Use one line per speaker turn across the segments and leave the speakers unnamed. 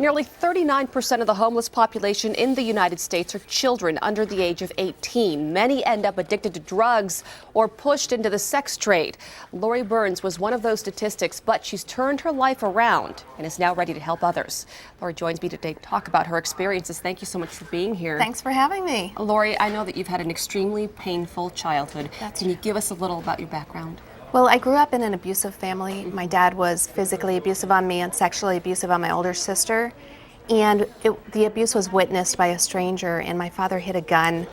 Nearly 39% of the homeless population in the United States are children under the age of 18. Many end up addicted to drugs or pushed into the sex trade. Lori Burns was one of those statistics, but she's turned her life around and is now ready to help others. Lori joins me today to talk about her experiences. Thank you so much for being here.
Thanks for having me.
Lori, I know that you've had an extremely painful childhood. Can you give us a little about your background?
Well, I grew up in an abusive family. My dad was physically abusive on me and sexually abusive on my older sister. And the abuse was witnessed by a stranger, and my father hid a gun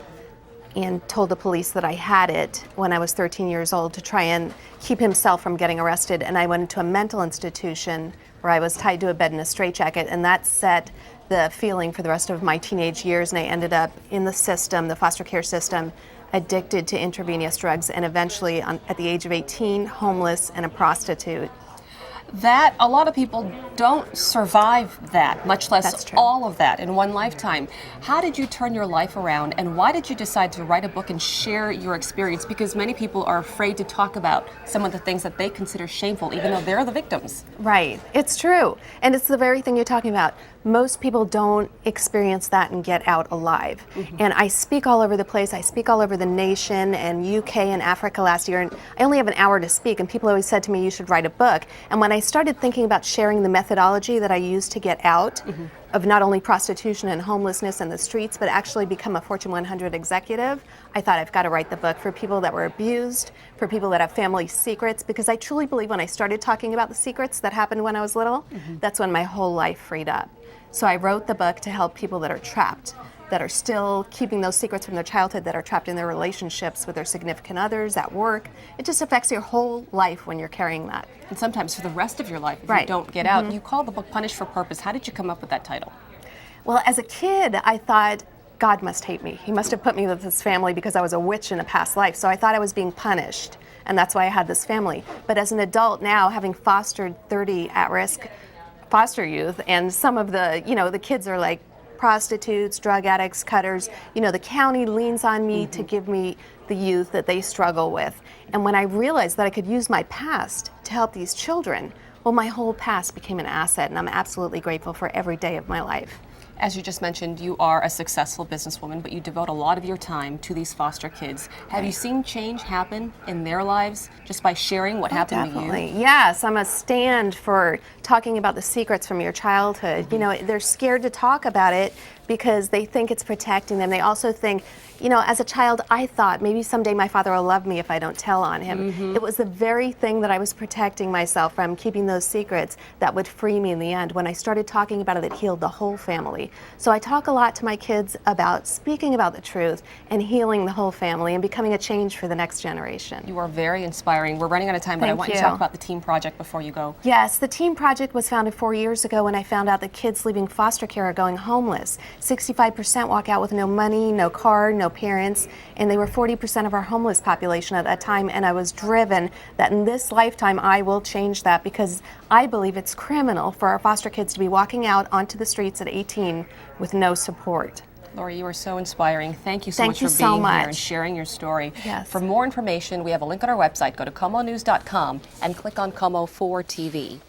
and told the police that I had it when I was 13 years old to try and keep himself from getting arrested. And I went into a mental institution where I was tied to a bed in a straitjacket, and that set the feeling for the rest of my teenage years. And I ended up in the system, the foster care system, addicted to intravenous drugs, and eventually, at the age of 18, homeless and a prostitute.
That, a lot of people don't survive that, much less all of that in one lifetime. How did you turn your life around, and why did you decide to write a book and share your experience? Because many people are afraid to talk about some of the things that they consider shameful, even though they're the victims.
Right, it's true. And it's the very thing you're talking about. Most people don't experience that and get out alive. And I speak all over the place. I speak all over the nation and UK and Africa last year. And I only have an hour to speak, and people always said to me, you should write a book. And when I started thinking about sharing the methodology that I used to get out of not only prostitution and homelessness and the streets, but actually become a Fortune 100 executive, I thought I've got to write the book for people that were abused, for people that have family secrets, because I truly believe when I started talking about the secrets that happened when I was little, that's when my whole life freed up. So I wrote the book to help people that are trapped, that are still keeping those secrets from their childhood, that are trapped in their relationships with their significant others, at work. It just affects your whole life when you're carrying that.
And sometimes for the rest of your life, if you don't get out. You call the book Punished for Purpose. How did you come up with that title?
Well, as a kid, I thought, God must hate me. He must have put me with this family because I was a witch in a past life. So I thought I was being punished, and that's why I had this family. But as an adult now, having fostered 30 at-risk foster youth, and some of the, the kids are like prostitutes, drug addicts, cutters. The county leans on me to give me the youth that they struggle with. And when I realized that I could use my past to help these children, well, my whole past became an asset, and I'm absolutely grateful for every day of my life.
As you just mentioned, you are a successful businesswoman, but you devote a lot of your time to these foster kids. Have you seen change happen in their lives just by sharing what happened to you?
Yes, I'm a stand for talking about the secrets from your childhood. They're scared to talk about it because they think it's protecting them. They also think, as a child, I thought maybe someday my father will love me if I don't tell on him. It was the very thing that I was protecting myself from, keeping those secrets, that would free me in the end. When I started talking about it, it healed the whole family. So I talk a lot to my kids about speaking about the truth and healing the whole family and becoming a change for the next generation.
You are very inspiring. We're running out of time, but I want you to talk about the Team Project before you go.
Yes, the Team Project was founded 4 years ago when I found out that kids leaving foster care are going homeless. 65% walk out with no money, no car, no parents, and they were 40% of our homeless population at that time. And I was driven that in this lifetime I will change that, because I believe it's criminal for our foster kids to be walking out onto the streets at 18 with no support.
Lori, you are so inspiring. Thank you so much for being here and sharing your story.
Yes.
For more information, we have a link on our website. Go to komonews.com and click on Komo 4 TV.